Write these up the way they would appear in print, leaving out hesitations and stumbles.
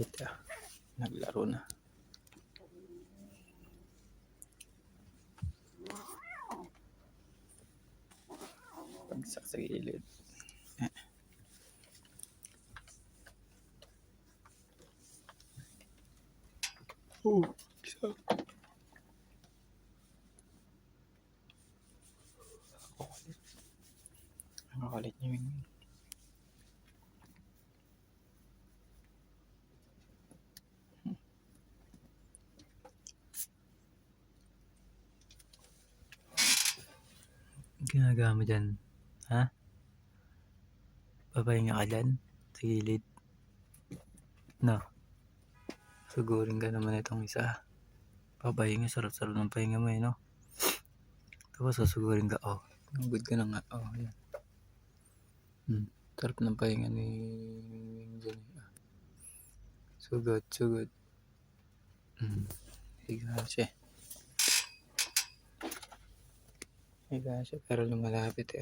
malapit naglaro na. Pagsak sa gilid. Isa. Ang kulit niya yun. Ginagawa mo dyan? Ha? Papahinga ka dyan? Sa gilid? No? Sugurin ka naman itong isa. Papahinga, sarap-sarap ng pahinga mo no? Tapos susugurin ka, good ka na nga, yan. Sarap ng pahinga ni dyan. Sugod. Higa siya. Pero lumalapit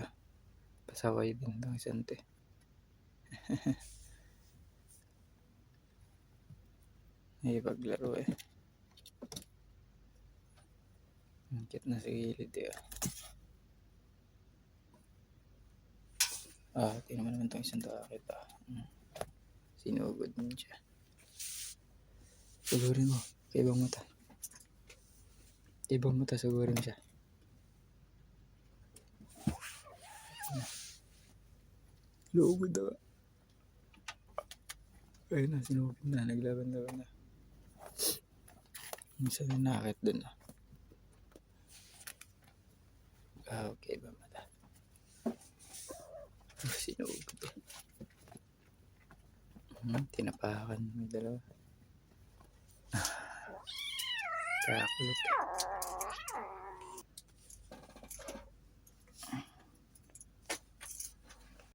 pasaway din itong isante. Ipaglaro ang cute na sa gilid tingnan mo naman itong isang takit sinugod mo siya. Sugurin mo kaibang mata sugurin siya. Lugod ayun na, sinugod na, naglaban-laban na. Isa na nakakit dun okay ba mata? Sinugod tinapakan may dalawa. Kakulit